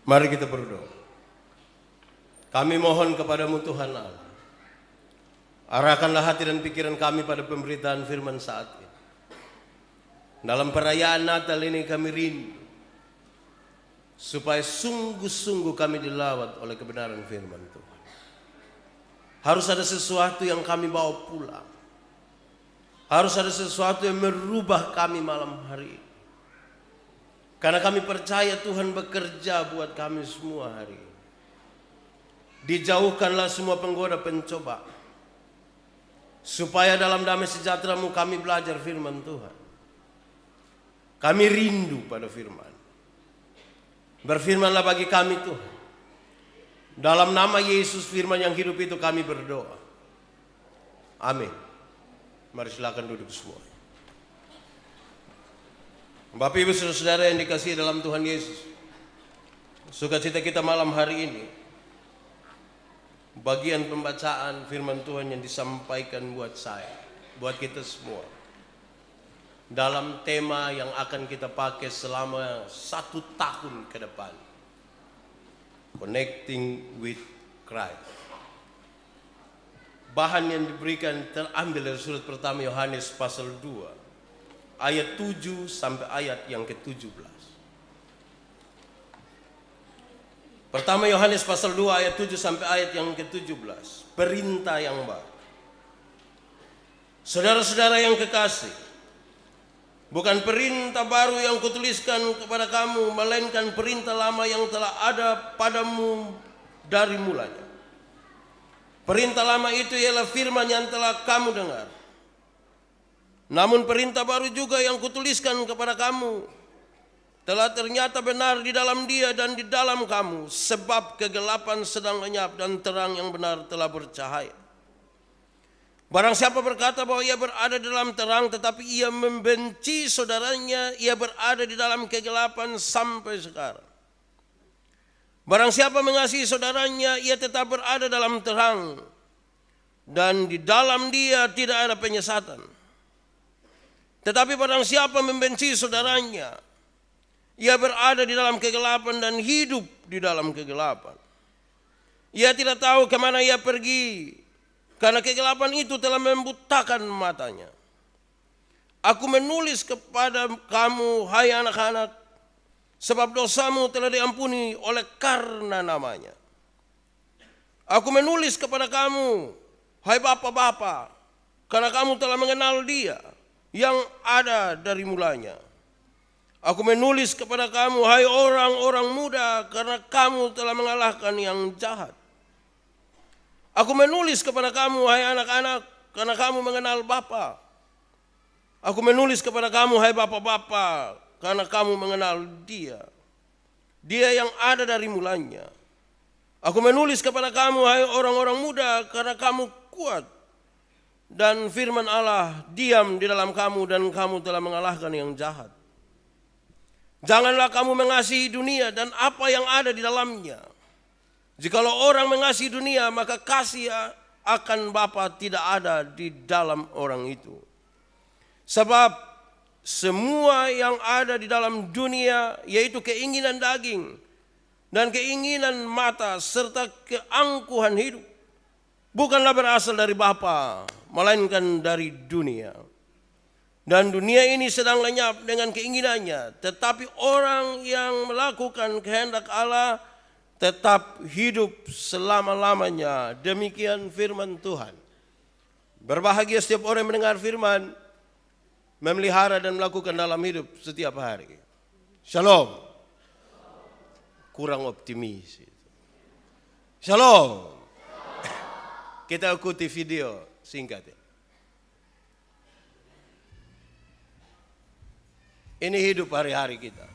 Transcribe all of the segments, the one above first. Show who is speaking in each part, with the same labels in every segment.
Speaker 1: Mari kita berdoa. Kami mohon kepadamu Tuhan Allah, arahkanlah hati dan pikiran kami pada pemberitaan firman saat ini. Dalam perayaan Natal ini kami rindu supaya sungguh-sungguh kami dilawat oleh kebenaran firman Tuhan. Harus ada sesuatu yang kami bawa pulang. Harus ada sesuatu yang merubah kami malam hari ini. Karena kami percaya Tuhan bekerja buat kami semua hari ini. Dijauhkanlah semua penggoda pencoba, supaya dalam damai sejahtera-Mu kami belajar firman Tuhan. Kami rindu pada firman. Berfirmanlah bagi kami Tuhan. Dalam nama Yesus firman yang hidup itu kami berdoa. Amin. Mari silakan duduk semua. Bapak Ibu Saudara yang dikasihi dalam Tuhan Yesus, sukacita kita malam hari ini, bagian pembacaan firman Tuhan yang disampaikan buat saya, buat kita semua, dalam tema yang akan kita pakai selama 1 tahun ke depan, Connecting with Christ. Bahan yang diberikan terambil dari surat pertama Yohanes pasal 2 ayat 7 sampai ayat yang ke-17. Pertama Yohanes pasal 2 ayat 7 sampai ayat yang ke-17. Perintah yang baru. Saudara-saudara yang kekasih, bukan perintah baru yang kutuliskan kepada kamu, melainkan perintah lama yang telah ada padamu dari mulanya. Perintah lama itu ialah firman yang telah kamu dengar. Namun perintah baru juga yang kutuliskan kepada kamu telah ternyata benar di dalam Dia dan di dalam kamu, sebab kegelapan sedang lenyap dan terang yang benar telah bercahaya. Barang siapa berkata bahwa ia berada dalam terang tetapi ia membenci saudaranya, ia berada di dalam kegelapan sampai sekarang. Barang siapa mengasihi saudaranya, ia tetap berada dalam terang, dan di dalam dia tidak ada penyesatan. Tetapi barang siapa membenci saudaranya, ia berada di dalam kegelapan dan hidup di dalam kegelapan. Ia tidak tahu kemana ia pergi, karena kegelapan itu telah membutakan matanya. Aku menulis kepada kamu, hai anak-anak, sebab dosamu telah diampuni oleh karena namanya. Aku menulis kepada kamu, hai bapak-bapak, karena kamu telah mengenal Dia yang ada dari mulanya. Aku menulis kepada kamu, hai orang-orang muda, karena kamu telah mengalahkan yang jahat. Aku menulis kepada kamu, hai anak-anak, karena kamu mengenal Bapa. Aku menulis kepada kamu, hai bapak-bapak, karena kamu mengenal Dia, Dia yang ada dari mulanya. Aku menulis kepada kamu, hai orang-orang muda, karena kamu kuat, dan firman Allah diam di dalam kamu, dan kamu telah mengalahkan yang jahat. Janganlah kamu mengasihi dunia dan apa yang ada di dalamnya. Jikalau orang mengasihi dunia, maka kasih akan Bapa tidak ada di dalam orang itu. Sebab semua yang ada di dalam dunia, yaitu keinginan daging dan keinginan mata serta keangkuhan hidup, bukanlah berasal dari Bapa, melainkan dari dunia. Dan dunia ini sedang lenyap dengan keinginannya, tetapi orang yang melakukan kehendak Allah tetap hidup selama-lamanya. Demikian firman Tuhan. Berbahagia setiap orang yang mendengar firman, memelihara dan melakukan dalam hidup setiap hari. Shalom. Kurang optimis. Shalom. Kita ikuti video singkat. Ini hidup hari-hari kita.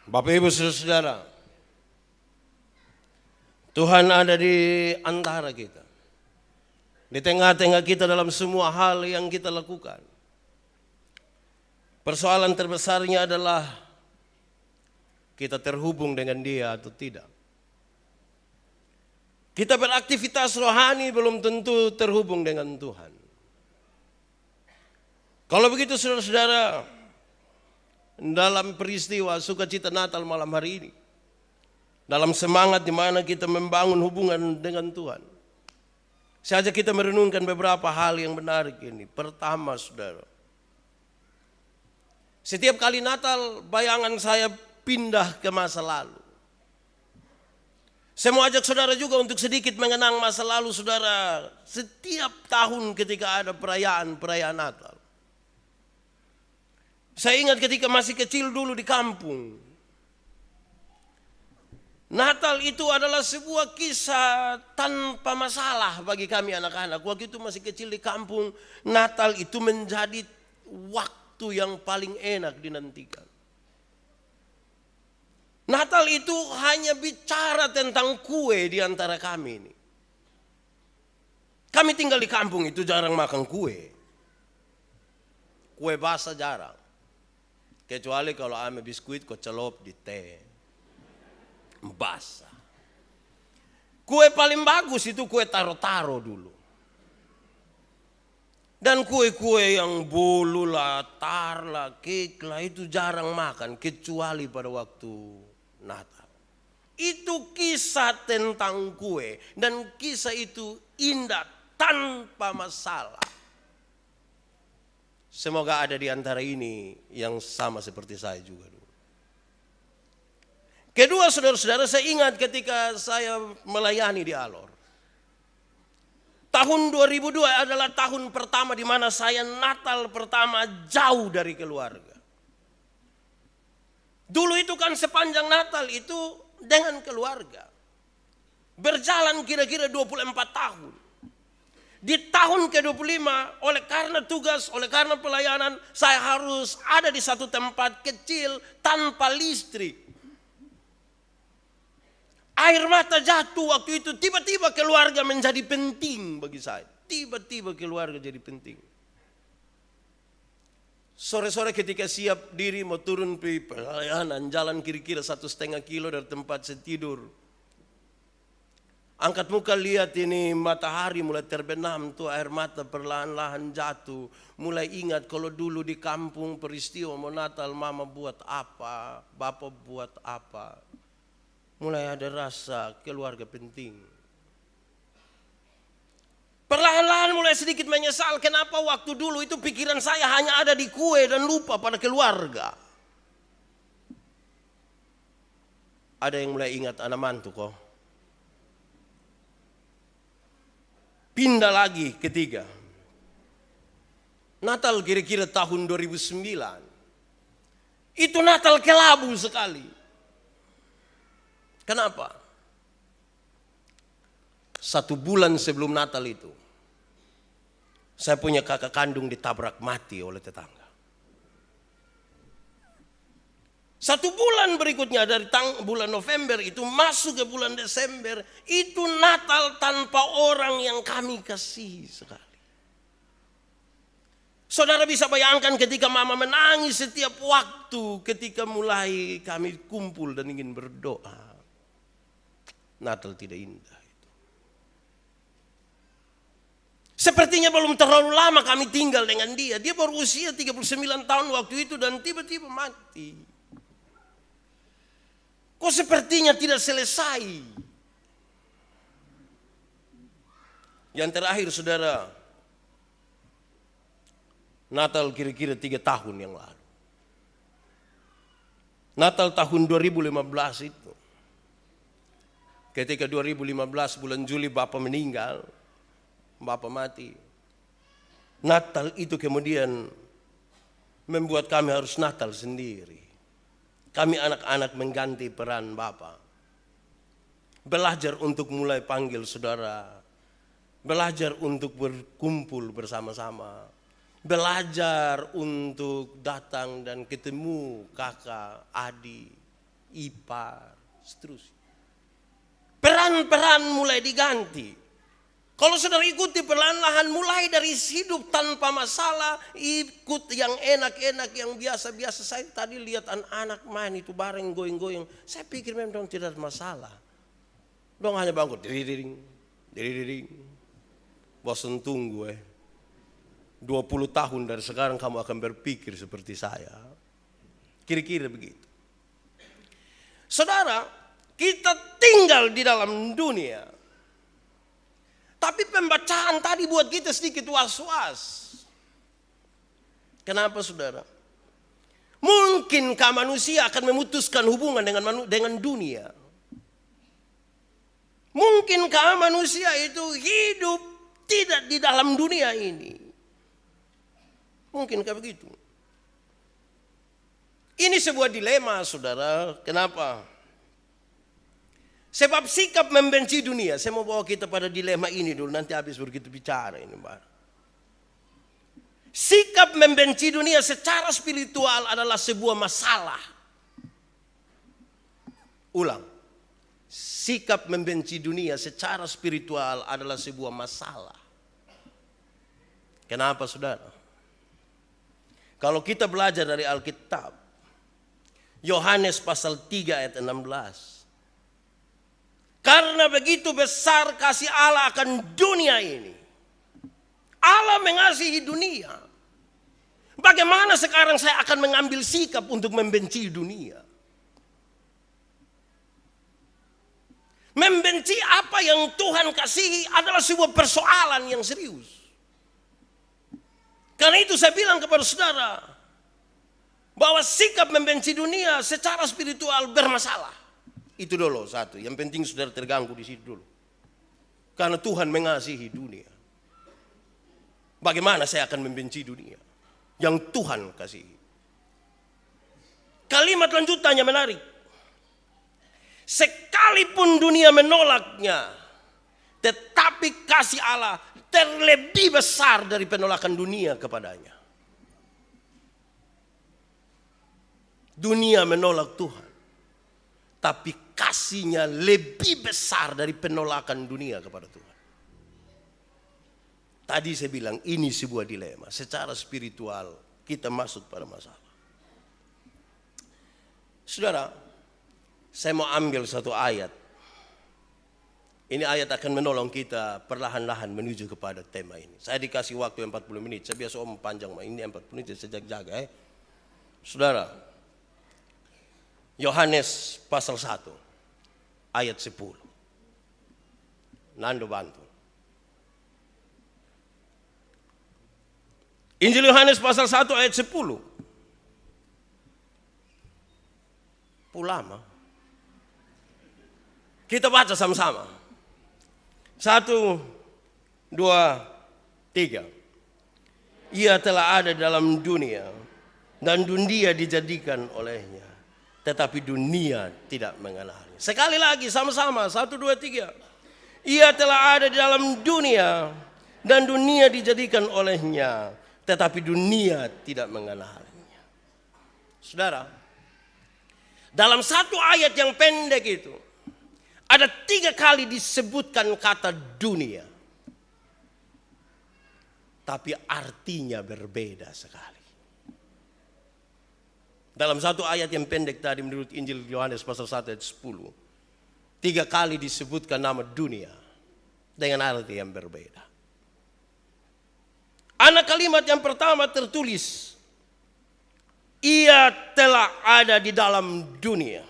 Speaker 1: Bapak Ibu Saudara, Tuhan ada di antara kita. Di tengah-tengah kita dalam semua hal yang kita lakukan. Persoalan terbesarnya adalah kita terhubung dengan Dia atau tidak. Kita beraktivitas rohani belum tentu terhubung dengan Tuhan. Kalau begitu saudara-saudara, dalam peristiwa sukacita Natal malam hari ini, dalam semangat di mana kita membangun hubungan dengan Tuhan, saya ajak kita merenungkan beberapa hal yang menarik ini. Pertama, saudara, setiap kali Natal bayangan saya pindah ke masa lalu. Saya mau ajak saudara juga untuk sedikit mengenang masa lalu saudara. Setiap tahun ketika ada perayaan Natal. Saya ingat ketika masih kecil dulu di kampung. Natal itu adalah sebuah kisah tanpa masalah bagi kami anak-anak. Waktu itu masih kecil di kampung, Natal itu menjadi waktu yang paling enak dinantikan. Natal itu hanya bicara tentang kue di antara kami ini. Kami tinggal di kampung itu jarang makan kue. Kue basah jarang. Kecuali kalau ame biskuit kau celup di teh. Basah. Kue paling bagus itu kue taro-taro dulu. Dan kue-kue yang bolu lah, tar lah, kek lah itu jarang makan kecuali pada waktu Natal. Itu kisah tentang kue dan kisah itu indah tanpa masalah. Semoga ada di antara ini yang sama seperti saya juga dulu. Kedua, saudara-saudara, saya ingat ketika saya melayani di Alor. Tahun 2002 adalah tahun pertama di mana saya Natal pertama jauh dari keluarga. Dulu itu kan sepanjang Natal itu dengan keluarga. Berjalan kira-kira 24 tahun. Di tahun ke-25 oleh karena tugas, oleh karena pelayanan, saya harus ada di satu tempat kecil tanpa listrik. Air mata jatuh waktu itu, tiba-tiba keluarga menjadi penting bagi saya. Tiba-tiba keluarga jadi penting. Sore-sore ketika siap diri mau turun ke pelayanan, jalan kira-kira 1,5 kilo dari tempat saya tidur. Angkat muka lihat ini matahari mulai terbenam tuh, air mata perlahan-lahan jatuh. Mulai ingat kalau dulu di kampung peristiwa mau Natal mama buat apa, bapak buat apa. Mulai ada rasa keluarga penting. Perlahan-lahan mulai sedikit menyesal kenapa waktu dulu itu pikiran saya hanya ada di kue dan lupa pada keluarga. Ada yang mulai ingat anak mantu kok. Pindah lagi ketiga. Natal kira-kira tahun 2009. Itu Natal kelabu sekali. Kenapa? 1 bulan sebelum Natal itu, saya punya kakak kandung ditabrak mati oleh tetangga. 1 bulan berikutnya dari bulan November itu masuk ke bulan Desember, itu Natal tanpa orang yang kami kasihi sekali. Saudara bisa bayangkan ketika mama menangis setiap waktu ketika mulai kami kumpul dan ingin berdoa. Natal tidak indah itu. Sepertinya belum terlalu lama kami tinggal dengan dia. Dia baru usia 39 tahun waktu itu dan tiba-tiba mati. Kok sepertinya tidak selesai. Yang terakhir saudara, Natal kira-kira 3 tahun yang lalu. Natal tahun 2015 itu. Ketika 2015 bulan Juli Bapak meninggal, Bapak mati. Natal itu kemudian membuat kami harus Natal sendiri. Kami anak-anak mengganti peran Bapak. Belajar untuk mulai panggil saudara. Belajar untuk berkumpul bersama-sama. Belajar untuk datang dan ketemu kakak, adik, ipar, seterusnya. Peran-peran mulai diganti. Kalau saudara ikuti perlahan-lahan mulai dari hidup tanpa masalah, ikut yang enak-enak, yang biasa-biasa. Saya tadi lihat anak-anak main itu bareng goyang-goyang. Saya pikir memang tidak ada masalah. Dong hanya bangun, diri. Bosan tunggu 20 tahun dari sekarang kamu akan berpikir seperti saya. Kira-kira begitu. Saudara, kita tinggal di dalam dunia. Tapi pembacaan tadi buat kita sedikit was-was. Kenapa saudara? Mungkinkah manusia akan memutuskan hubungan dengan dunia? Mungkinkah manusia itu hidup tidak di dalam dunia ini? Mungkinkah begitu? Ini sebuah dilema saudara. Kenapa? Sebab sikap membenci dunia. Saya mau bawa kita pada dilema ini dulu. Nanti habis begitu bicara ini. Sikap membenci dunia secara spiritual adalah sebuah masalah. Ulang. Sikap membenci dunia secara spiritual adalah sebuah masalah. Kenapa saudara? Kalau kita belajar dari Alkitab, Yohanes pasal 3 ayat 16. Karena begitu besar kasih Allah akan dunia ini. Allah mengasihi dunia. Bagaimana sekarang saya akan mengambil sikap untuk membenci dunia? Membenci apa yang Tuhan kasihi adalah sebuah persoalan yang serius. Karena itu saya bilang kepada saudara, bahwa sikap membenci dunia secara spiritual bermasalah. Itu dulu satu. Yang penting saudara terganggu di situ dulu. Karena Tuhan mengasihi dunia. Bagaimana saya akan membenci dunia yang Tuhan kasihi? Kalimat lanjutannya menarik. Sekalipun dunia menolaknya, tetapi kasih Allah terlebih besar dari penolakan dunia kepadanya. Dunia menolak Tuhan, tapi kasihnya lebih besar dari penolakan dunia kepada Tuhan. Tadi saya bilang ini sebuah dilema. Secara spiritual kita masuk pada masalah. Saudara, saya mau ambil satu ayat. Ini ayat akan menolong kita perlahan-lahan menuju kepada tema ini. Saya dikasih waktu 40 menit. Saya biasa panjang, ini 40 menit saya jaga. Saudara, Yohanes pasal 1 ayat 10. Nando bantu. Injil Yohanes pasal 1 ayat 10. Lama. Kita baca sama-sama. 1, 2, 3. Ia telah ada dalam dunia dan dunia dijadikan olehnya, tetapi dunia tidak mengenalnya. Sekali lagi sama-sama. 1, 2, 3. Ia telah ada di dalam dunia dan dunia dijadikan olehnya, tetapi dunia tidak mengenalnya. Saudara, dalam satu ayat yang pendek itu ada 3 kali disebutkan kata dunia. Tapi artinya berbeda sekali. Dalam satu ayat yang pendek tadi menurut Injil Yohanes pasal 1 ayat 10. 3 kali disebutkan nama dunia dengan arti yang berbeda. Anak kalimat yang pertama tertulis, ia telah ada di dalam dunia.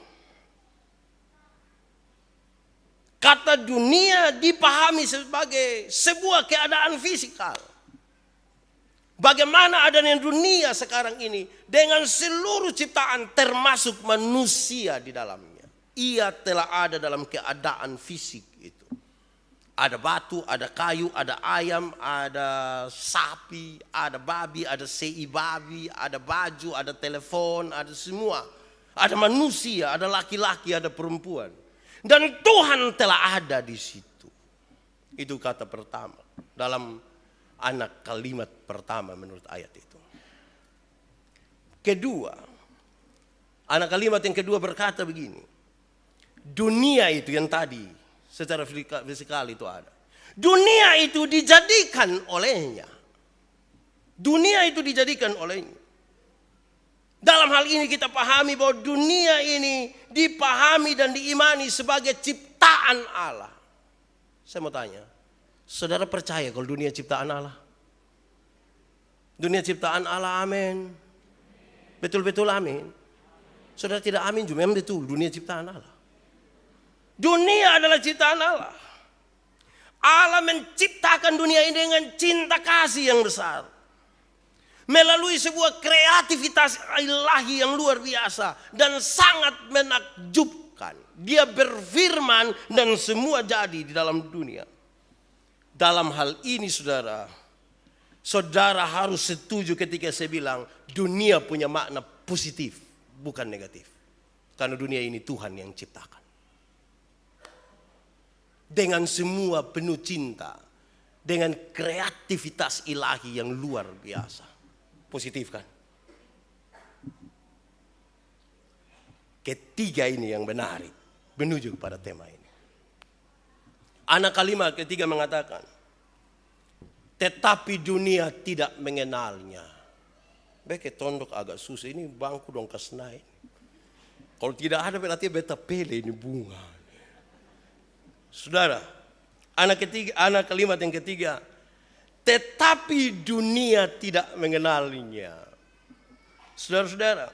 Speaker 1: Kata dunia dipahami sebagai sebuah keadaan fisikal. Bagaimana adanya dunia sekarang ini dengan seluruh ciptaan termasuk manusia di dalamnya. Ia telah ada dalam keadaan fisik itu. Ada batu, ada kayu, ada ayam, ada sapi, ada babi, ada sei babi, ada baju, ada telepon, ada semua. Ada manusia, ada laki-laki, ada perempuan. Dan Tuhan telah ada di situ. Itu kata pertama dalam anak kalimat pertama menurut ayat itu. Kedua, anak kalimat yang kedua berkata begini. Dunia itu yang tadi secara fisikal itu ada. Dunia itu dijadikan olehnya. Dunia itu dijadikan olehnya. Dalam hal ini kita pahami bahwa dunia ini dipahami dan diimani sebagai ciptaan ciptaan Allah. Saya mau tanya, saudara percaya kalau dunia ciptaan Allah? Dunia ciptaan Allah, amin. Betul-betul amin. Saudara tidak amin juga, memang betul dunia ciptaan Allah. Dunia adalah ciptaan Allah. Allah menciptakan dunia ini dengan cinta kasih yang besar. Melalui sebuah kreativitas ilahi yang luar biasa dan sangat menakjubkan. Dia berfirman dan semua jadi di dalam dunia. Dalam hal ini saudara harus setuju ketika saya bilang dunia punya makna positif, bukan negatif. Karena dunia ini Tuhan yang ciptakan. Dengan semua penuh cinta, dengan kreativitas ilahi yang luar biasa. Positif kan? Ketiga ini yang menarik, menuju kepada tema ini. Anak kalimat ketiga mengatakan, tetapi dunia tidak mengenalnya. Beke tondok agak susah, ini bangku dong kasnain. Kalau tidak ada berarti beta pele ini bunga. Saudara, anak kalimat yang ketiga, tetapi dunia tidak mengenalinya. Saudara-saudara,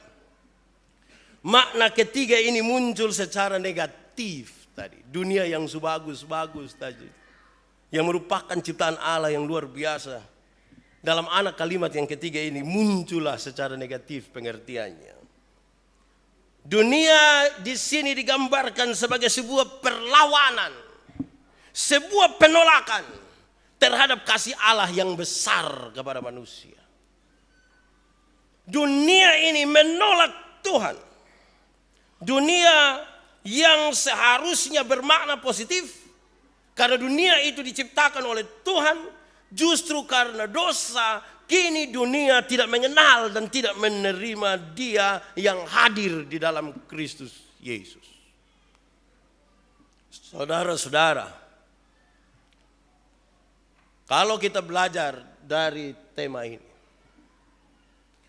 Speaker 1: makna ketiga ini muncul secara negatif tadi. Dunia yang sebagus-bagus tadi, yang merupakan ciptaan Allah yang luar biasa. Dalam anak kalimat yang ketiga ini muncullah secara negatif pengertiannya. Dunia di sini digambarkan sebagai sebuah perlawanan, sebuah penolakan terhadap kasih Allah yang besar kepada manusia. Dunia ini menolak Tuhan. Dunia yang seharusnya bermakna positif, karena dunia itu diciptakan oleh Tuhan, justru karena dosa, kini dunia tidak mengenal dan tidak menerima Dia yang hadir di dalam Kristus Yesus. Saudara-saudara, kalau kita belajar dari tema ini,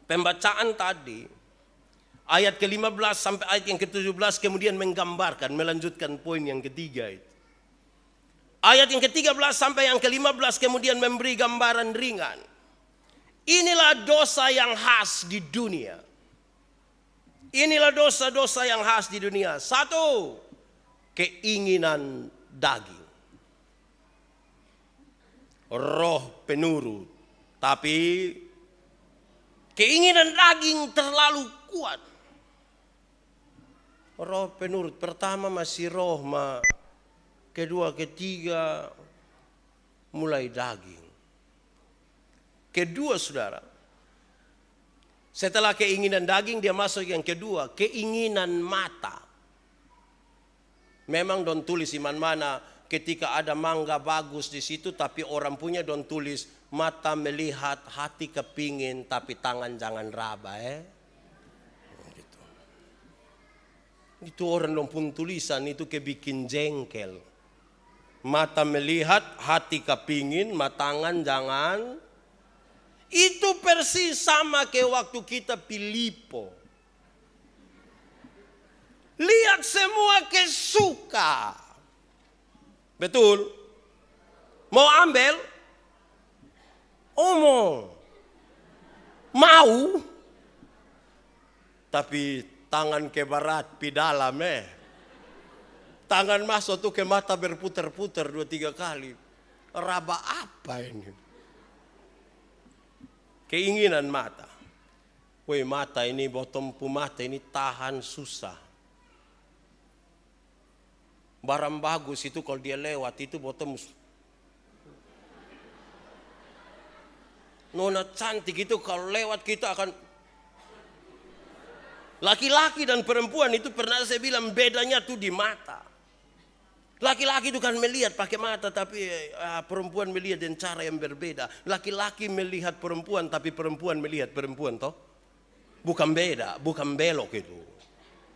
Speaker 1: pembacaan tadi, ayat ke-15 sampai ayat yang ke-17 kemudian menggambarkan, melanjutkan poin yang ketiga itu. Ayat yang ke-13 sampai yang ke-15 kemudian memberi gambaran ringan. Inilah dosa yang khas di dunia. Inilah dosa-dosa yang khas di dunia. Satu, keinginan daging. Roh penurut, tapi keinginan daging terlalu kuat. Roh penurut, pertama masih roh, kedua, ketiga mulai daging. Kedua saudara, setelah keinginan daging dia masuk yang kedua, keinginan mata. Memang don tulis iman mana ketika ada mangga bagus di situ, tapi orang punya don tulis mata melihat, hati kepingin, tapi tangan jangan raba. Gitu. Itu orang don pun tulisan itu kebikin jengkel. Mata melihat, hati kepingin, tangan jangan. Itu persis sama kayak waktu kita Filipo. Lihat semua kesuka. Betul? Mau ambil? Omong. Mau. Tapi tangan ke barat pi dalam Tangan masuk tuh ke mata berputar-putar 2-3 kali. Raba apa ini? Keinginan mata. Woi mata ini, bottom pu mata ini tahan susah. Barang bagus itu kalau dia lewat itu bottom. Nona cantik itu kalau lewat kita akan. Laki-laki dan perempuan itu pernah saya bilang bedanya tuh di mata. Laki-laki itu kan melihat pakai mata, tapi perempuan melihat dengan cara yang berbeda. Laki-laki melihat perempuan, tapi perempuan melihat perempuan toh. Bukan beda, bukan belok itu.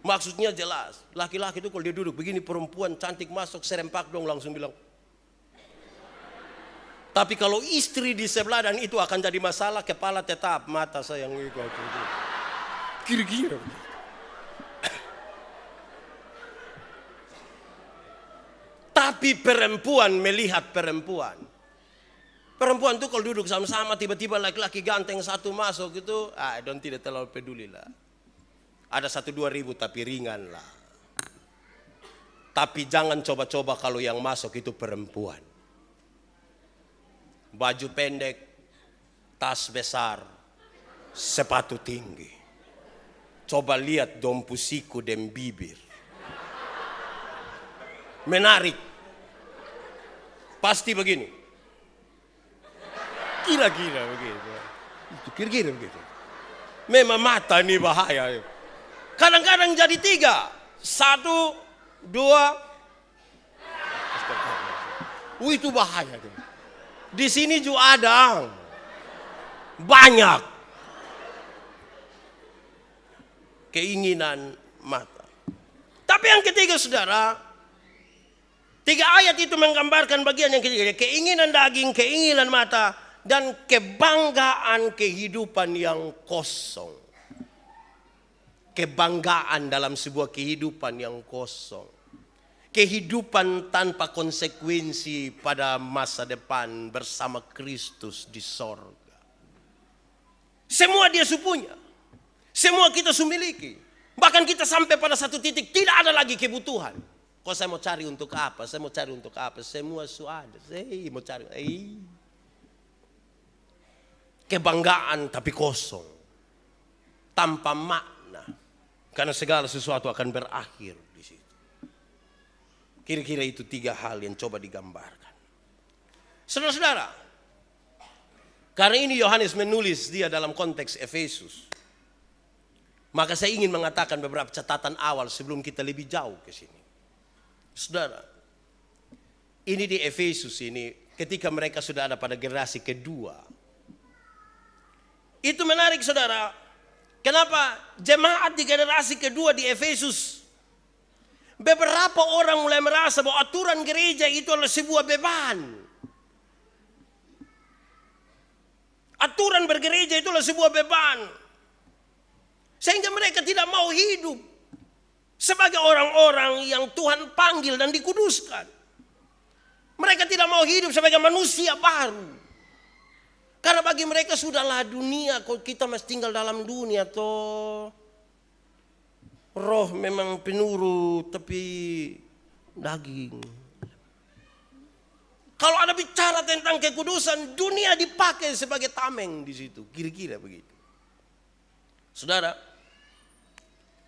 Speaker 1: Maksudnya jelas. Laki-laki itu kalau dia duduk begini, perempuan cantik masuk serempak dong langsung bilang. Tapi kalau istri di sebelah dan itu akan jadi masalah, kepala tetap, mata sayang itu. Kira-kira. Tapi perempuan melihat perempuan. Perempuan tuh kalau duduk sama-sama tiba-tiba laki-laki ganteng satu masuk gitu, don't tidak terlalu peduli lah. Ada 1-2 ribu tapi ringan lah. Tapi jangan coba-coba kalau yang masuk itu perempuan. Baju pendek, tas besar, sepatu tinggi. Coba lihat dompu siku dan bibir. Menarik. Pasti begini. Kira-kira begitu. Itu kira-kira begitu. Memang mata ini bahaya. Kadang-kadang jadi 3. 1, 2. Itu bahaya. Di sini juga ada. Banyak. Keinginan mata. Tapi yang ketiga saudara, 3 ayat itu menggambarkan bagian yang ketiga. Keinginan daging, keinginan mata, dan kebanggaan kehidupan yang kosong. Kebanggaan dalam sebuah kehidupan yang kosong. Kehidupan tanpa konsekuensi pada masa depan bersama Kristus di sorga. Semua dia punya. Semua kita miliki. Bahkan kita sampai pada satu titik tidak ada lagi kebutuhan. Kok saya mau cari untuk apa? Saya mau cari untuk apa? Semua ada. Saya mau cari. Kebanggaan tapi kosong. Tanpa makna. Karena segala sesuatu akan berakhir di situ. Kira-kira itu 3 hal yang coba digambarkan. Saudara-saudara. Karena ini Yohanes menulis dia dalam konteks Efesus. Maka saya ingin mengatakan beberapa catatan awal sebelum kita lebih jauh ke sini. Saudara, ini di Efesus ini ketika mereka sudah ada pada generasi kedua. Itu menarik saudara. Kenapa jemaat di generasi kedua di Efesus, beberapa orang mulai merasa bahwa aturan gereja itu adalah sebuah beban. Aturan bergereja itu adalah sebuah beban. Sehingga mereka tidak mau hidup sebagai orang-orang yang Tuhan panggil dan dikuduskan. Mereka tidak mau hidup sebagai manusia baru. Karena bagi mereka sudahlah dunia, kalau kita masih tinggal dalam dunia toh. Roh memang penurut tapi daging. Kalau ada bicara tentang kekudusan, dunia dipakai sebagai tameng di situ. Kira-kira begitu. Saudara,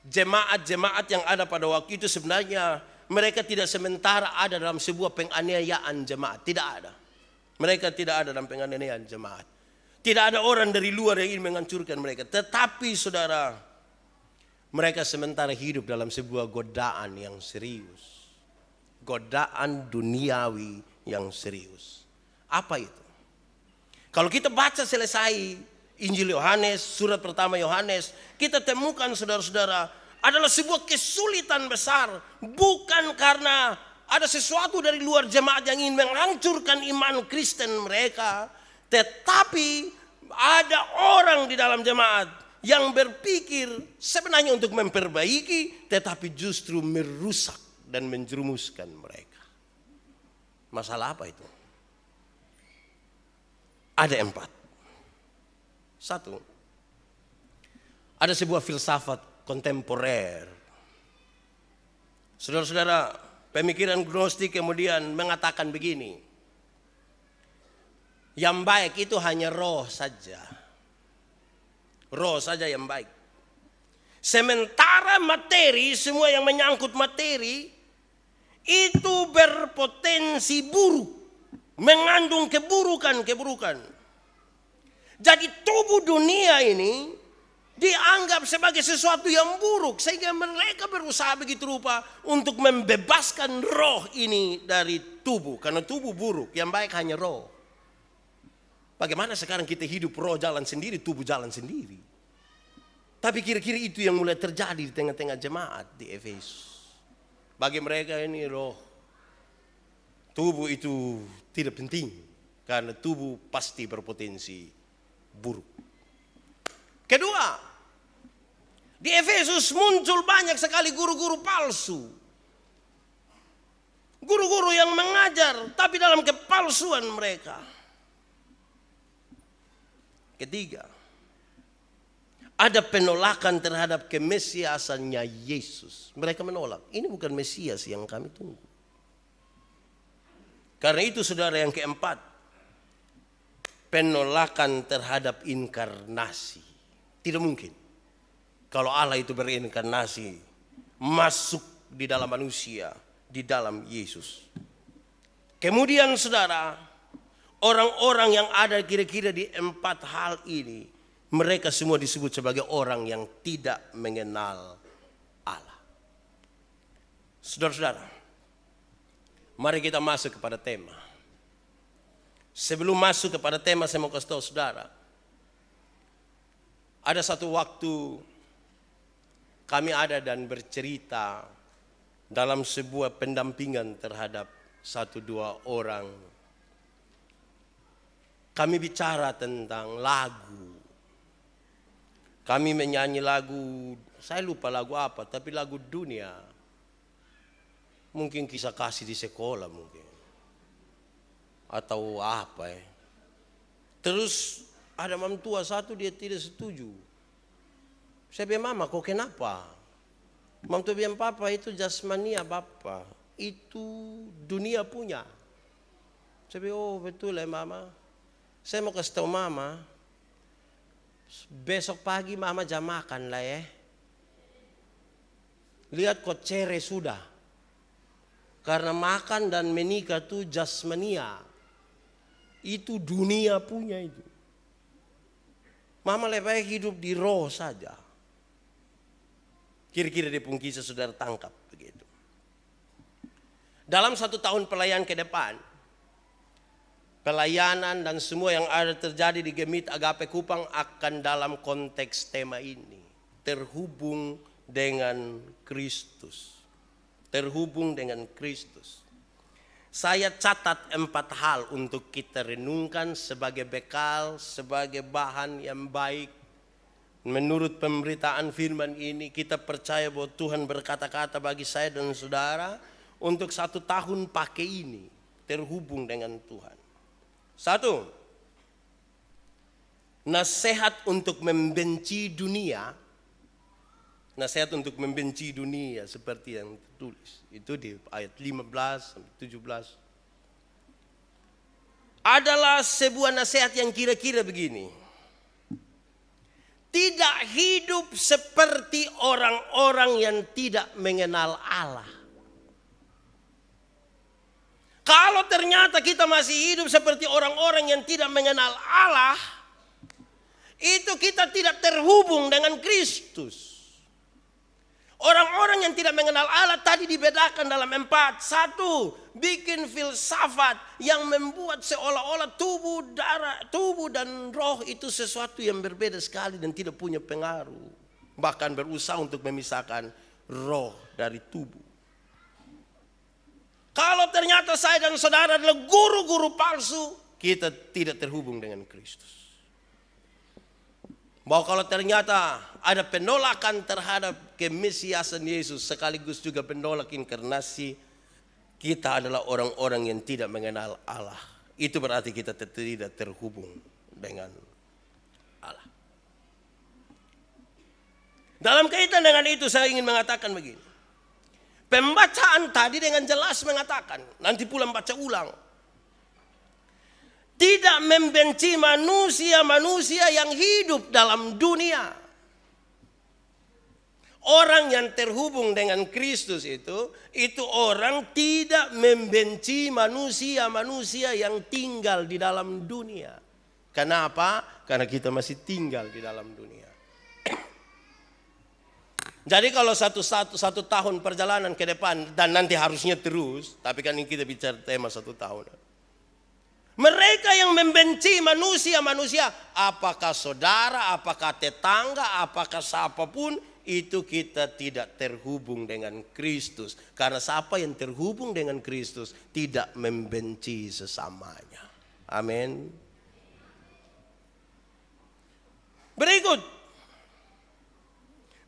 Speaker 1: jemaat-jemaat yang ada pada waktu itu sebenarnya mereka tidak sementara ada dalam sebuah penganiayaan jemaat. Tidak ada. Mereka tidak ada dalam penganiayaan jemaat. Tidak ada orang dari luar yang ingin menghancurkan mereka. Tetapi saudara, mereka sementara hidup dalam sebuah godaan yang serius. Godaan duniawi yang serius. Apa itu? Kalau kita baca selesai Injil Yohanes, surat pertama Yohanes, kita temukan saudara-saudara adalah sebuah kesulitan besar. Bukan karena ada sesuatu dari luar jemaat yang ingin menghancurkan iman Kristen mereka. Tetapi ada orang di dalam jemaat yang berpikir sebenarnya untuk memperbaiki, tetapi justru merusak dan menjerumuskan mereka. Masalah apa itu? Ada 4. 1. Ada sebuah filsafat kontemporer. Saudara-saudara, pemikiran gnostik kemudian mengatakan begini. Yang baik itu hanya roh saja. Roh saja yang baik. Sementara materi, semua yang menyangkut materi, itu berpotensi buruk. Mengandung keburukan. Jadi tubuh dunia ini dianggap sebagai sesuatu yang buruk. Sehingga mereka berusaha begitu rupa untuk membebaskan roh ini dari tubuh. Karena tubuh buruk, yang baik hanya roh. Bagaimana sekarang kita hidup roh jalan sendiri, tubuh jalan sendiri. Tapi kira-kira itu yang mulai terjadi di tengah-tengah jemaat di Efesus. Bagi mereka ini roh, tubuh itu tidak penting. Karena tubuh pasti berpotensi buruk. Kedua, di Efesus muncul banyak sekali guru-guru palsu. Guru-guru yang mengajar tapi dalam kepalsuan mereka. Ketiga, ada penolakan terhadap kemesiasannya Yesus. Mereka menolak, ini bukan Mesias yang kami tunggu. Karena itu saudara, yang keempat, penolakan terhadap inkarnasi. Tidak mungkin kalau Allah itu berinkarnasi, masuk di dalam manusia, di dalam Yesus. Kemudian saudara, orang-orang yang ada kira-kira di empat hal ini, mereka semua disebut sebagai orang yang tidak mengenal Allah. Saudara-saudara, mari kita masuk kepada tema. Sebelum masuk kepada tema, saya mau kasih tahu saudara, ada satu waktu kami ada dan bercerita dalam sebuah pendampingan terhadap satu dua orang. Kami bicara tentang lagu. Kami menyanyi lagu, saya lupa lagu apa, tapi lagu dunia. Mungkin kisah kasih di sekolah mungkin. Atau apa ya. Terus ada mam tua satu, dia tidak setuju. Saya bilang, mama kok kenapa? Mam tua bilang, papa itu jasmania papa. Itu dunia punya. Saya bilang, oh betul ya mama. Saya mau kasih tahu mama, besok pagi mama jam makan lah ya. Lihat kok cere sudah. Karena makan dan menikah itu jasmania. Itu dunia punya itu. Mama lebih baik hidup di roh saja. Kira-kira dia pun kisah saudara tangkap begitu. Dalam 1 tahun pelayanan ke depan, pelayanan dan semua yang ada terjadi di Gemit Agape Kupang akan dalam konteks tema ini. Terhubung dengan Kristus. Terhubung dengan Kristus. Saya catat 4 hal untuk kita renungkan sebagai bekal, sebagai bahan yang baik. Menurut pemberitaan firman ini, kita percaya bahwa Tuhan berkata-kata bagi saya dan saudara untuk 1 tahun pakai ini. Terhubung dengan Tuhan. 1. Nasihat untuk membenci dunia. Nasihat untuk membenci dunia seperti yang tertulis. Itu di ayat 15-17. Adalah sebuah nasihat yang kira-kira begini. Tidak hidup seperti orang-orang yang tidak mengenal Allah. Kalau ternyata kita masih hidup seperti orang-orang yang tidak mengenal Allah, itu kita tidak terhubung dengan Kristus. Orang-orang yang tidak mengenal Allah tadi dibedakan dalam 4. 1, bikin filsafat yang membuat seolah-olah tubuh dan roh itu sesuatu yang berbeda sekali dan tidak punya pengaruh. Bahkan berusaha untuk memisahkan roh dari tubuh. Kalau ternyata saya dan saudara adalah guru-guru palsu, kita tidak terhubung dengan Kristus. Bahwa kalau ternyata ada penolakan terhadap kemesiasan Yesus sekaligus juga penolak inkarnasi, kita adalah orang-orang yang tidak mengenal Allah. Itu berarti kita tidak terhubung dengan Allah. Dalam kaitan dengan itu saya ingin mengatakan begini. Pembacaan tadi dengan jelas mengatakan, nanti pula baca ulang. Tidak membenci manusia-manusia yang hidup dalam dunia. Orang yang terhubung dengan Kristus itu orang tidak membenci manusia-manusia yang tinggal di dalam dunia. Kenapa? Karena kita masih tinggal di dalam dunia. Jadi kalau satu tahun perjalanan ke depan dan nanti harusnya terus, tapi kan ini kita bicara tema 1 tahun. Mereka yang membenci manusia-manusia, apakah saudara, apakah tetangga, apakah siapapun, itu kita tidak terhubung dengan Kristus. Karena siapa yang terhubung dengan Kristus tidak membenci sesamanya. Amin. Berikut.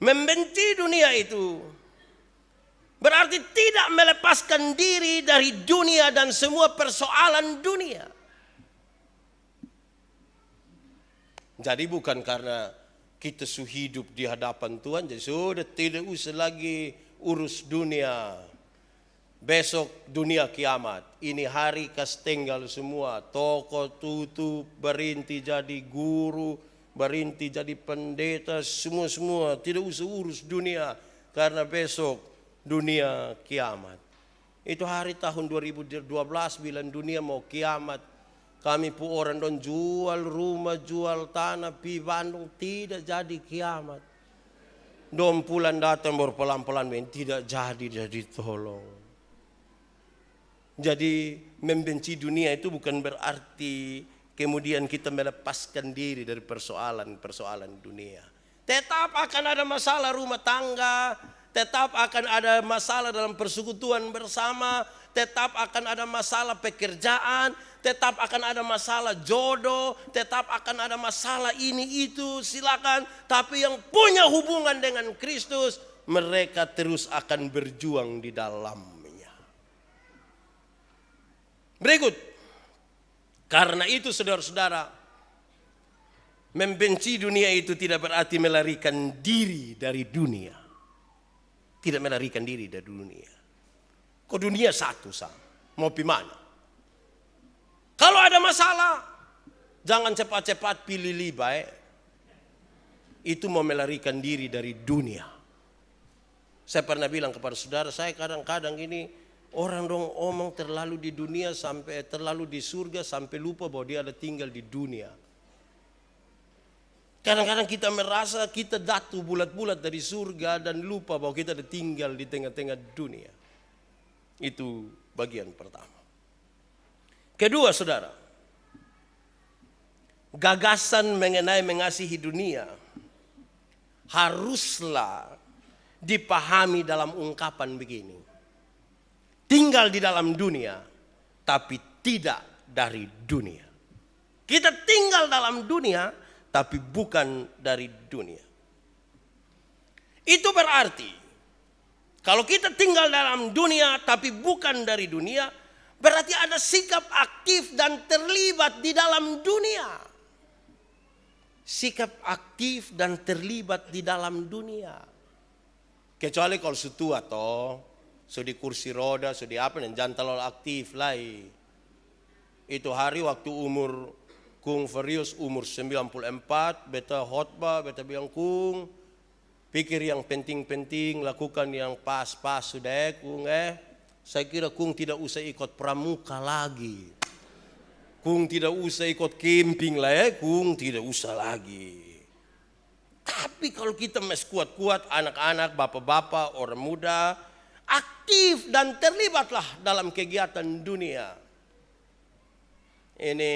Speaker 1: Membenci dunia itu Berarti tidak melepaskan diri dari dunia dan semua persoalan dunia. Jadi bukan karena kita sudah hidup di hadapan Tuhan, jadi sudah tidak usah lagi urus dunia. Besok dunia kiamat. Ini hari kas tinggal semua. Toko tutup, berhenti jadi guru, berhenti jadi pendeta, semua tidak usah urus dunia karena besok dunia kiamat. Itu hari tahun 2012 bilang dunia mau kiamat. Kami pu orang don jual rumah, jual tanah pi Bandung, tidak jadi kiamat. Dom pulang datang baru pelan-pelan tidak jadi tolong. Jadi membenci dunia itu bukan berarti kemudian kita melepaskan diri dari persoalan-persoalan dunia. Tetap akan ada masalah rumah tangga, tetap akan ada masalah dalam persekutuan bersama, tetap akan ada masalah pekerjaan, tetap akan ada masalah jodoh, tetap akan ada masalah ini itu, silakan. Tapi yang punya hubungan dengan Kristus, mereka terus akan berjuang di dalamnya. Berikut, karena itu saudara-saudara, membenci dunia itu tidak berarti melarikan diri dari dunia. Tidak melarikan diri dari dunia. Kok dunia satu sama? Mau pi mana? Kalau ada masalah, jangan cepat-cepat pilih libai. Itu mau melarikan diri dari dunia. Saya pernah bilang kepada saudara, saya kadang-kadang ini orang dong omong terlalu di dunia sampai terlalu di surga sampai lupa bahwa dia ada tinggal di dunia. Kadang-kadang kita merasa kita datu bulat-bulat dari surga dan lupa bahwa kita ada tinggal di tengah-tengah dunia. Itu bagian pertama. Kedua saudara, gagasan mengenai mengasihi dunia haruslah dipahami dalam ungkapan begini. Tinggal di dalam dunia, tapi tidak dari dunia. Kita tinggal dalam dunia, tapi bukan dari dunia. Itu berarti, kalau kita tinggal dalam dunia, tapi bukan dari dunia, berarti ada sikap aktif dan terlibat di dalam dunia. Sikap aktif dan terlibat di dalam dunia. Kecuali kalau sudah toh, sudah di kursi roda, sudah apa, dan jangan terlalu aktif lagi. Itu hari waktu umur Kung Farius umur 94, beta khotbah, beta bilang Kung, pikir yang penting-penting, lakukan yang pas-pas sudah Kung Saya kira Kung tidak usah ikut pramuka lagi. Kung tidak usah ikut camping lah Kung tidak usah lagi. Tapi kalau kita masih kuat-kuat, anak-anak, bapak-bapak, orang muda, aktif dan terlibatlah dalam kegiatan dunia. Ini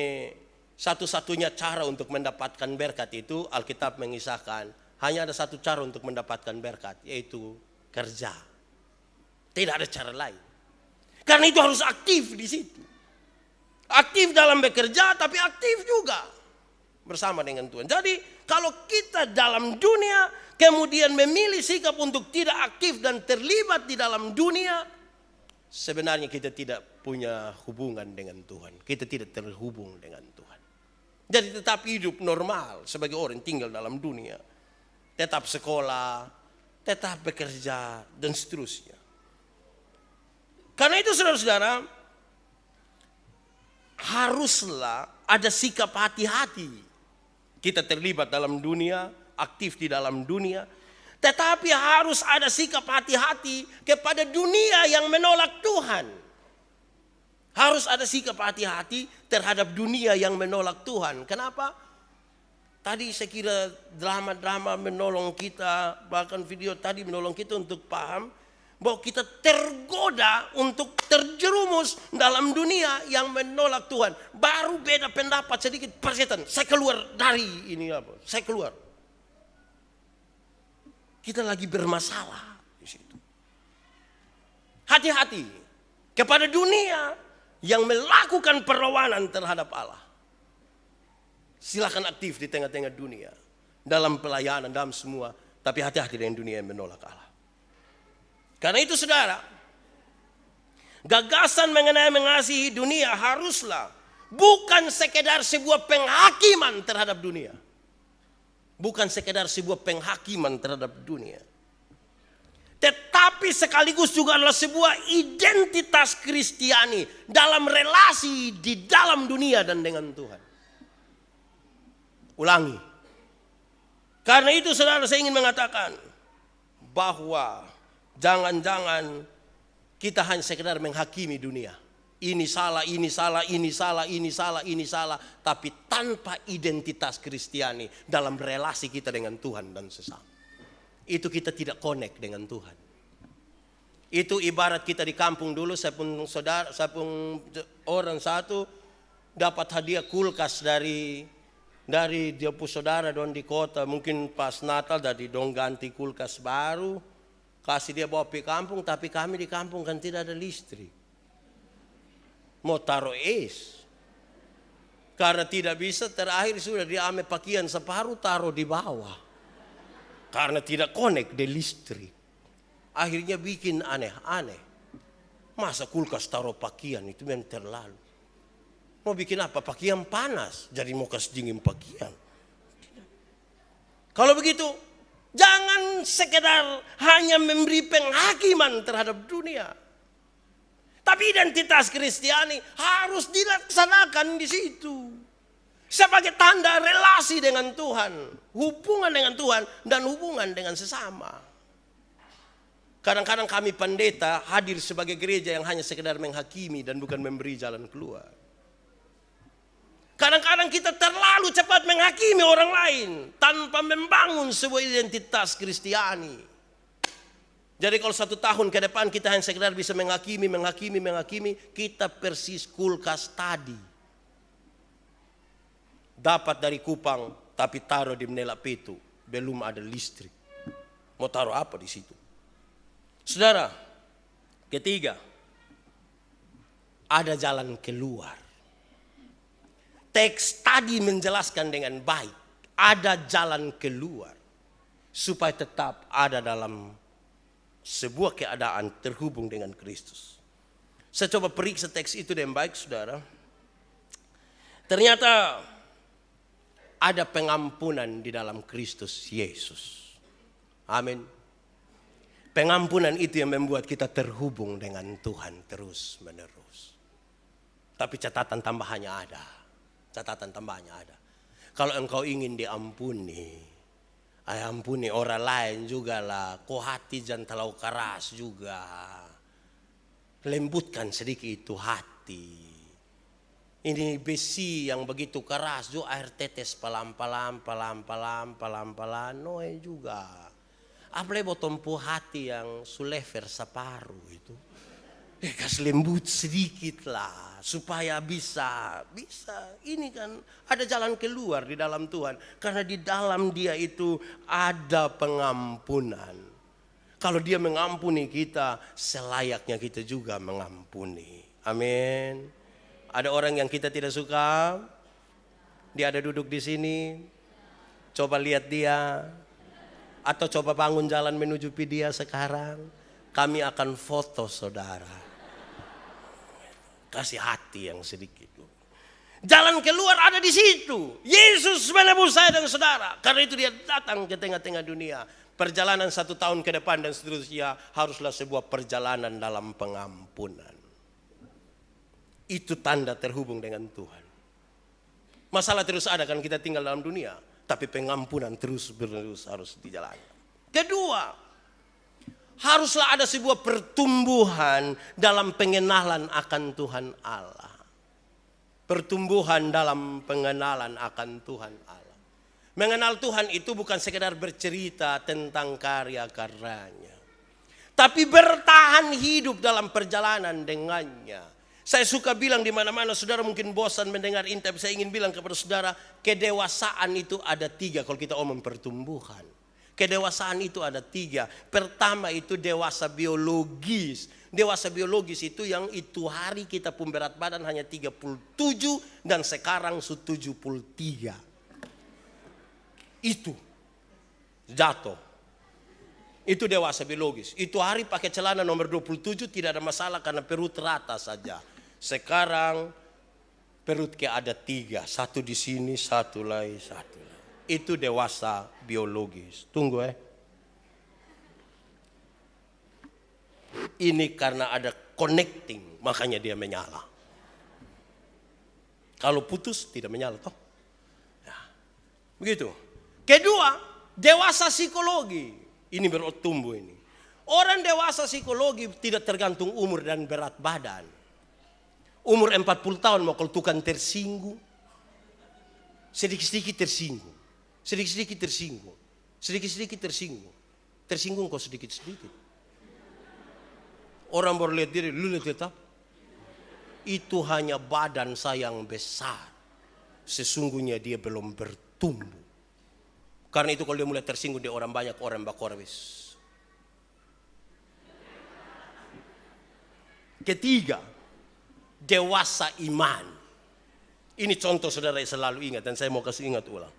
Speaker 1: satu-satunya cara untuk mendapatkan berkat itu, Alkitab mengisahkan hanya ada satu cara untuk mendapatkan berkat, yaitu kerja. Tidak ada cara lain. Karena itu harus aktif di situ. Aktif dalam bekerja, tapi aktif juga bersama dengan Tuhan. Jadi kalau kita dalam dunia kemudian memilih sikap untuk tidak aktif dan terlibat di dalam dunia, sebenarnya kita tidak punya hubungan dengan Tuhan. Kita tidak terhubung dengan Tuhan. Jadi tetap hidup normal sebagai orang tinggal dalam dunia. Tetap sekolah, tetap bekerja, dan seterusnya. Karena itu saudara-saudara, haruslah ada sikap hati-hati. Kita terlibat dalam dunia, aktif di dalam dunia. Tetapi harus ada sikap hati-hati kepada dunia yang menolak Tuhan. Harus ada sikap hati-hati terhadap dunia yang menolak Tuhan. Kenapa? Tadi saya kira drama-drama menolong kita, bahkan video tadi menolong kita untuk paham bahwa kita tergoda untuk terjerumus dalam dunia yang menolak Tuhan. Baru beda pendapat sedikit persetan, saya keluar dari ini apa? Saya keluar. Kita lagi bermasalah di situ. Hati-hati kepada dunia yang melakukan perlawanan terhadap Allah. Silakan aktif di tengah-tengah dunia, dalam pelayanan, dalam semua, tapi hati-hati dengan dunia yang menolak Allah. Karena itu saudara, gagasan mengenai mengasihi dunia haruslah bukan sekedar sebuah penghakiman terhadap dunia. Bukan sekedar sebuah penghakiman terhadap dunia. Tetapi sekaligus juga adalah sebuah identitas Kristiani dalam relasi di dalam dunia dan dengan Tuhan. Ulangi. Karena itu saudara, saya ingin mengatakan bahwa jangan-jangan kita hanya sekedar menghakimi dunia. Ini salah, ini salah, ini salah, ini salah, ini salah. Tapi tanpa identitas Kristiani dalam relasi kita dengan Tuhan dan sesama. Itu kita tidak connect dengan Tuhan. Itu ibarat kita di kampung dulu, saya pun orang satu dapat hadiah kulkas dari dia pun saudara don di kota. Mungkin pas Natal dari dong ganti kulkas baru. Kasih dia bawa ke kampung, tapi kami di kampung kan tidak ada listrik. Mau taruh es. Karena tidak bisa, terakhir sudah dia ambil pakaian separuh taruh di bawah. Karena tidak connect di listrik. Akhirnya bikin aneh-aneh. Masa kulkas taruh pakaian itu memang terlalu. Mau bikin apa? Pakaian panas. Jadi mau kasih dingin pakaian. Kalau begitu, jangan sekedar hanya memberi penghakiman terhadap dunia. Tapi identitas Kristiani harus dilaksanakan di situ. Sebagai tanda relasi dengan Tuhan. Hubungan dengan Tuhan dan hubungan dengan sesama. Kadang-kadang kami pendeta hadir sebagai gereja yang hanya sekedar menghakimi dan bukan memberi jalan keluar. Kadang-kadang kita terlalu cepat menghakimi orang lain tanpa membangun sebuah identitas Kristiani. Jadi kalau 1 tahun ke depan kita hanya sekedar bisa menghakimi, kita persis kulkas tadi. Dapat dari Kupang tapi taruh di Menela Petu, belum ada listrik. Mau taruh apa di situ? Saudara, ketiga, ada jalan keluar. Teks tadi menjelaskan dengan baik, ada jalan keluar supaya tetap ada dalam sebuah keadaan terhubung dengan Kristus. Saya coba periksa teks itu dengan baik, saudara. Ternyata ada pengampunan di dalam Kristus Yesus. Amin. Pengampunan itu yang membuat kita terhubung dengan Tuhan terus menerus. Tapi catatan tambahannya ada. Catatan tambahannya ada. Kalau engkau ingin diampuni, ampuni orang lain juga lah. Kau hati jangan terlalu keras juga. Lembutkan sedikit itu hati. Ini besi yang begitu keras, jo air tetes pelan-pelan. Noe juga. Apalagi botompu hati yang sulever separuh itu. Kasih lembut sedikit lah. Supaya bisa. Ini kan ada jalan keluar di dalam Tuhan. Karena di dalam dia itu ada pengampunan. Kalau dia mengampuni kita, selayaknya kita juga mengampuni. Amin. Ada orang yang kita tidak suka. Dia ada duduk di sini. Coba lihat dia. Atau coba bangun jalan menuju dia sekarang. Kami akan foto saudara. Kasih hati yang sedikit. Jalan keluar ada di situ. Yesus menebus saya dan saudara. Karena itu dia datang ke tengah-tengah dunia. Perjalanan 1 tahun ke depan dan seterusnya haruslah sebuah perjalanan dalam pengampunan. Itu tanda terhubung dengan Tuhan. Masalah terus ada kan kita tinggal dalam dunia. Tapi pengampunan terus menerus harus dijalankan. Kedua, haruslah ada sebuah pertumbuhan dalam pengenalan akan Tuhan Allah. Pertumbuhan dalam pengenalan akan Tuhan Allah. Mengenal Tuhan itu bukan sekedar bercerita tentang karya-karyanya. Tapi bertahan hidup dalam perjalanan dengannya. Saya suka bilang di mana-mana, saudara mungkin bosan mendengar ini, tapi saya ingin bilang kepada saudara, kedewasaan itu ada 3 kalau kita omong pertumbuhan. Kedewasaan itu ada 3. Pertama itu dewasa biologis. Dewasa biologis itu yang itu hari kita pun berat badan hanya 37 dan sekarang 73. Itu jatuh. Itu dewasa biologis. Itu hari pakai celana nomor 27 tidak ada masalah karena perut rata saja. Sekarang perut kayak ada 3. Satu di sini, satu lagi, satu lagi. Itu dewasa biologis. Tunggu Ini karena ada connecting, makanya dia menyala. Kalau putus tidak menyala toh. Ya. Begitu. Kedua, dewasa psikologi. Ini bertumbuh ini. Orang dewasa psikologi tidak tergantung umur dan berat badan. Umur 40 tahun mau tukang tersinggung. Sedikit-sedikit tersinggung. Sedikit-sedikit tersinggung. Sedikit-sedikit tersinggung. Tersinggung kok sedikit-sedikit. Orang baru lihat diri, lu lihat tetap. Itu hanya badan saya yang besar. Sesungguhnya dia belum bertumbuh. Karena itu kalau dia mulai tersinggung dia orang banyak, orang bakorbis. Ketiga, dewasa iman. Ini contoh saudara yang selalu ingat dan saya mau kasih ingat ulang.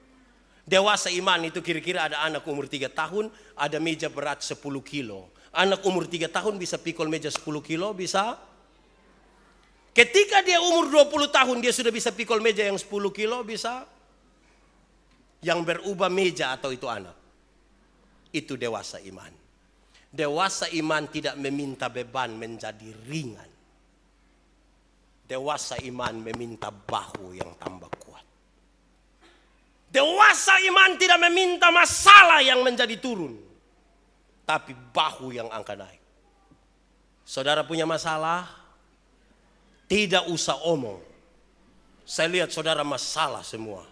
Speaker 1: Dewasa iman itu kira-kira ada anak umur 3 tahun, ada meja berat 10 kilo. Anak umur 3 tahun bisa pikul meja 10 kilo, bisa. Ketika dia umur 20 tahun dia sudah bisa pikul meja yang 10 kilo, bisa. Yang berubah meja atau itu anak. Itu dewasa iman. Dewasa iman tidak meminta beban menjadi ringan. Dewasa iman meminta bahu yang tambah kuat. Dewasa iman tidak meminta masalah yang menjadi turun. Tapi bahu yang angkat naik. Saudara punya masalah, tidak usah omong. Saya lihat saudara masalah semua.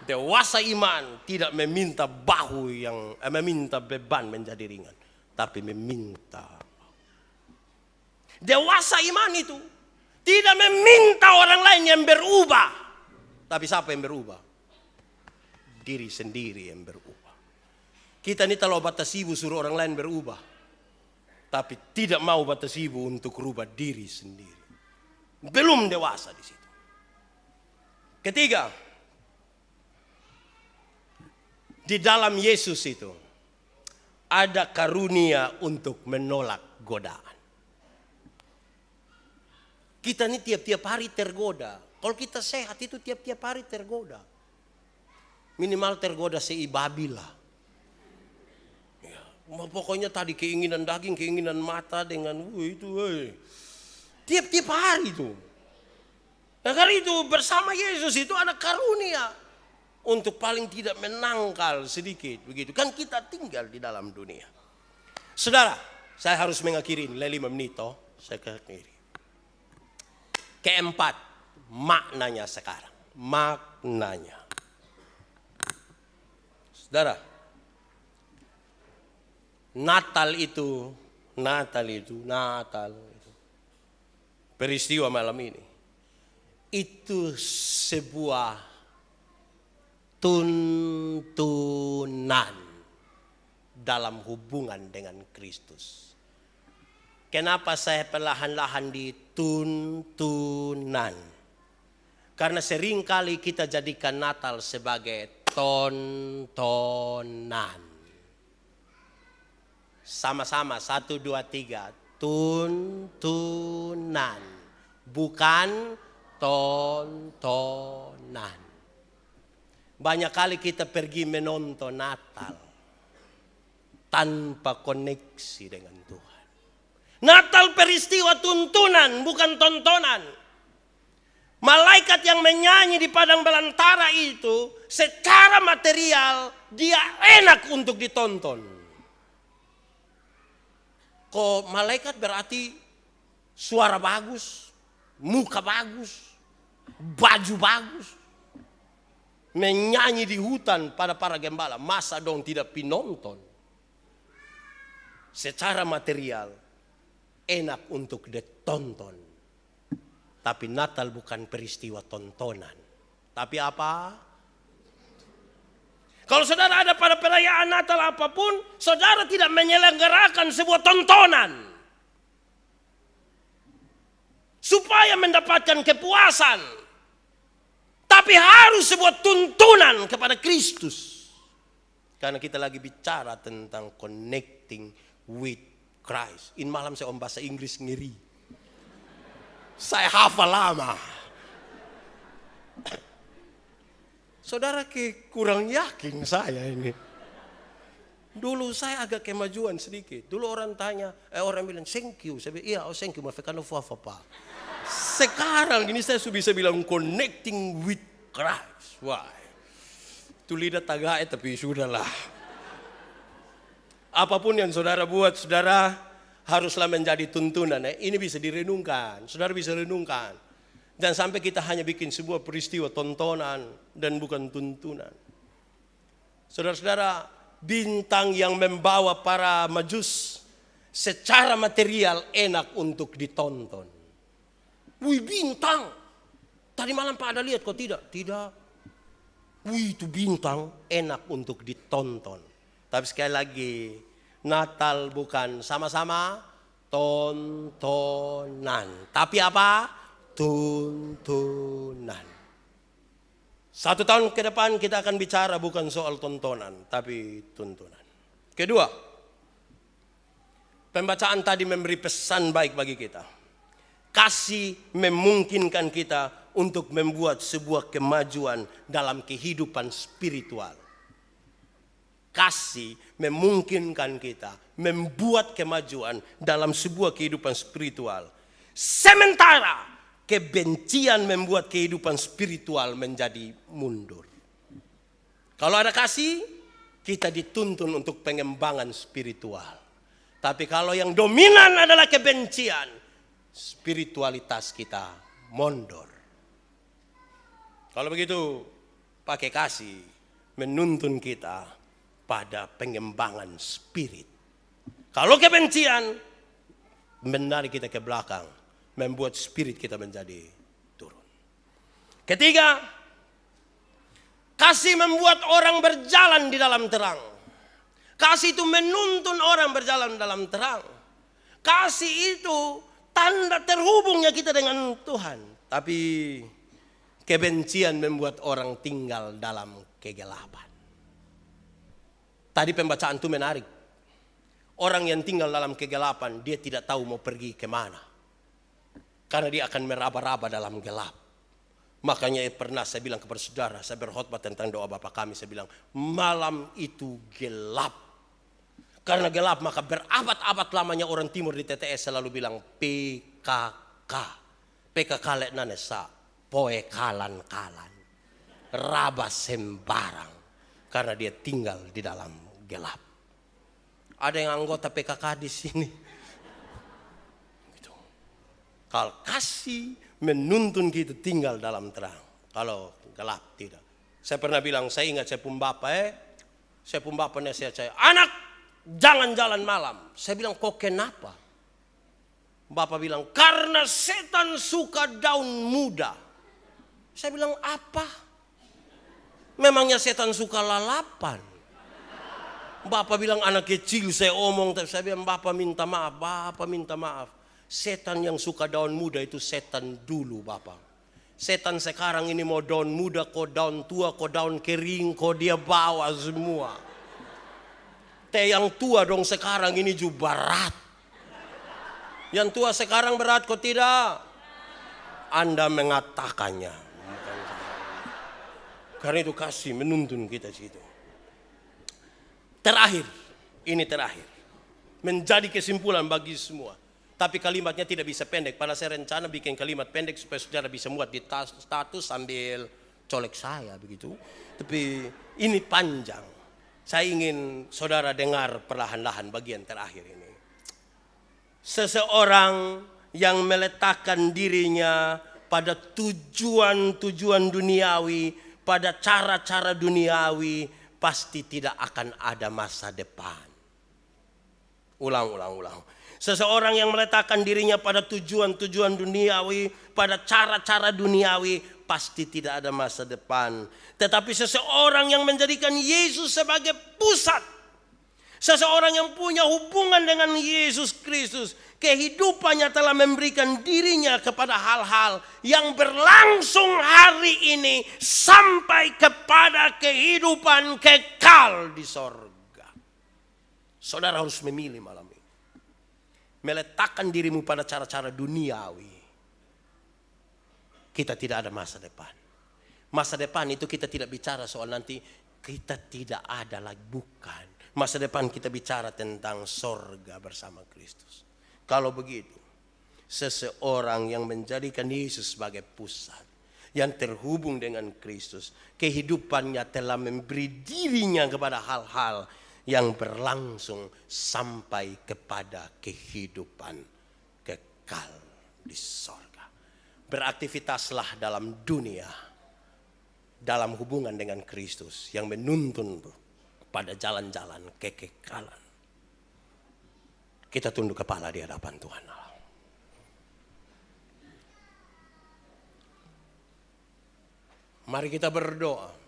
Speaker 1: Dewasa iman tidak meminta bahu yang meminta beban menjadi ringan, tapi meminta. Dewasa iman itu tidak meminta orang lain yang berubah, tapi siapa yang berubah? Diri sendiri yang berubah. Kita ini kalau batas ibu suruh orang lain berubah, tapi tidak mau batas ibu untuk rubah diri sendiri. Belum dewasa di situ. Ketiga, di dalam Yesus itu ada karunia untuk menolak godaan. Kita ini tiap-tiap hari tergoda. Kalau kita sehat itu tiap-tiap hari tergoda. Minimal tergoda seibabi lah. Ya, pokoknya tadi keinginan daging, keinginan mata dengan itu. Tiap-tiap hari itu. Nah, karena itu bersama Yesus itu ada karunia. Untuk paling tidak menangkal sedikit begitu. Kan kita tinggal di dalam dunia. Saudara, saya harus mengakhiri 5 menit toh. Saya akhiri. Keempat, maknanya sekarang. Maknanya. Saudara, Natal itu. Peristiwa malam ini. Itu sebuah tuntunan dalam hubungan dengan Kristus. Kenapa saya perlahan-lahan di tuntunan? Karena seringkali kita jadikan Natal sebagai tontonan. Sama-sama 1, 2, 3. Tuntunan. Bukan tontonan. Banyak kali kita pergi menonton Natal tanpa koneksi dengan Tuhan. Natal peristiwa tuntunan, bukan tontonan. Malaikat yang menyanyi di padang belantara itu secara material dia enak untuk ditonton. Kok malaikat berarti suara bagus, muka bagus, baju bagus. Menyanyi di hutan pada para gembala. Masa dong tidak pinonton. Secara material enak untuk ditonton. Tapi Natal bukan peristiwa tontonan. Tapi apa? Kalau saudara ada pada perayaan Natal apapun, saudara tidak menyelenggarakan sebuah tontonan. Supaya mendapatkan kepuasan. Tapi harus sebuah tuntunan kepada Kristus. Karena kita lagi bicara tentang connecting with Christ. Ini malam saya om bahasa Inggris ngeri. Saya hafal lama. Saudara kurang yakin saya ini. Dulu saya agak kemajuan sedikit. Dulu orang tanya, orang bilang thank you. Saya bilang, iya, thank you, maafkan apa. Sekarang ini saya sudah bisa bilang connecting with Christ. Why? Itu lidah tagae tapi sudahlah. Apapun yang saudara buat, saudara haruslah menjadi tuntunan. Ini bisa direnungkan, saudara bisa renungkan. Dan sampai kita hanya bikin sebuah peristiwa tontonan dan bukan tuntunan. Saudara-saudara, bintang yang membawa para majus secara material enak untuk ditonton. Wih, bintang. Tadi malam Pak ada lihat kok tidak? Tidak. Wih, itu bintang enak untuk ditonton. Tapi sekali lagi, Natal bukan sama-sama tontonan. Tapi apa? Tuntunan. 1 tahun ke depan kita akan bicara bukan soal tontonan, tapi tuntunan. Kedua, pembacaan tadi memberi pesan baik bagi kita. Kasih memungkinkan kita untuk membuat sebuah kemajuan dalam kehidupan spiritual. Kasih memungkinkan kita membuat kemajuan dalam sebuah kehidupan spiritual. Sementara kebencian membuat kehidupan spiritual menjadi mundur. Kalau ada kasih, kita dituntun untuk pengembangan spiritual. Tapi kalau yang dominan adalah kebencian, spiritualitas kita mundur. Kalau begitu, pakai kasih menuntun kita pada pengembangan spirit. Kalau kebencian menarik kita ke belakang, membuat spirit kita menjadi turun. Ketiga, kasih membuat orang berjalan di dalam terang. Kasih itu menuntun orang berjalan dalam terang. Kasih itu tanda terhubungnya kita dengan Tuhan. Tapi kebencian membuat orang tinggal dalam kegelapan. Tadi pembacaan itu menarik. Orang yang tinggal dalam kegelapan, dia tidak tahu mau pergi kemana. Karena dia akan meraba-raba dalam gelap. Makanya pernah saya bilang kepada saudara, saya berkhotbah tentang doa Bapa kami. Saya bilang, malam itu gelap. Karena gelap maka berabad-abad lamanya orang timur di TTS selalu bilang PKK. PKK lek nanesa, poe kalan-kalan. Raba sembarang. Karena dia tinggal di dalam gelap. Ada yang anggota PKK di sini. Kalau kasih menuntun kita tinggal dalam terang. Kalau gelap tidak. Saya pernah bilang, saya ingat saya pun bapak nasihat saya. Anak, jangan jalan malam. Saya bilang, kok kenapa? Bapak bilang, karena setan suka daun muda. Saya bilang, apa? Memangnya setan suka lalapan? Bapak bilang, anak kecil saya omong. Saya bilang, Bapak minta maaf. Setan yang suka daun muda itu setan dulu Bapak. Setan sekarang ini mau daun muda, kok daun tua, kok daun kering, kok dia bawa semua. Yang tua dong sekarang ini juga berat. Yang tua sekarang berat kok tidak? Anda mengatakannya. Karena itu kasih menuntun kita situ. Terakhir. Menjadi kesimpulan bagi semua. Tapi kalimatnya tidak bisa pendek. Pada saya rencana bikin kalimat pendek supaya saudara bisa muat di status sambil colek saya begitu. Tapi ini panjang. Saya ingin saudara dengar perlahan-lahan bagian terakhir ini. Seseorang yang meletakkan dirinya pada tujuan-tujuan duniawi, pada cara-cara duniawi, pasti tidak akan ada masa depan. Ulang. Seseorang yang meletakkan dirinya pada tujuan-tujuan duniawi, pada cara-cara duniawi, pasti tidak ada masa depan. Tetapi seseorang yang menjadikan Yesus sebagai pusat, Seseorang yang punya hubungan dengan Yesus Kristus, kehidupannya telah memberikan dirinya kepada hal-hal yang berlangsung hari ini sampai kepada kehidupan kekal di sorga. Saudara harus memilih malam ini. Meletakkan dirimu pada cara-cara duniawi. Kita tidak ada masa depan. Masa depan itu kita tidak bicara soal nanti kita tidak ada lagi, bukan. Masa depan kita bicara tentang sorga bersama Kristus. Kalau begitu, seseorang yang menjadikan Yesus sebagai pusat, yang terhubung dengan Kristus, kehidupannya telah memberi dirinya kepada hal-hal yang berlangsung sampai kepada kehidupan kekal di sorga. Beraktivitaslah dalam dunia, dalam hubungan dengan Kristus yang menuntun pada jalan-jalan kekekalan. Kita tunduk kepala di hadapan Tuhan Allah. Mari kita berdoa.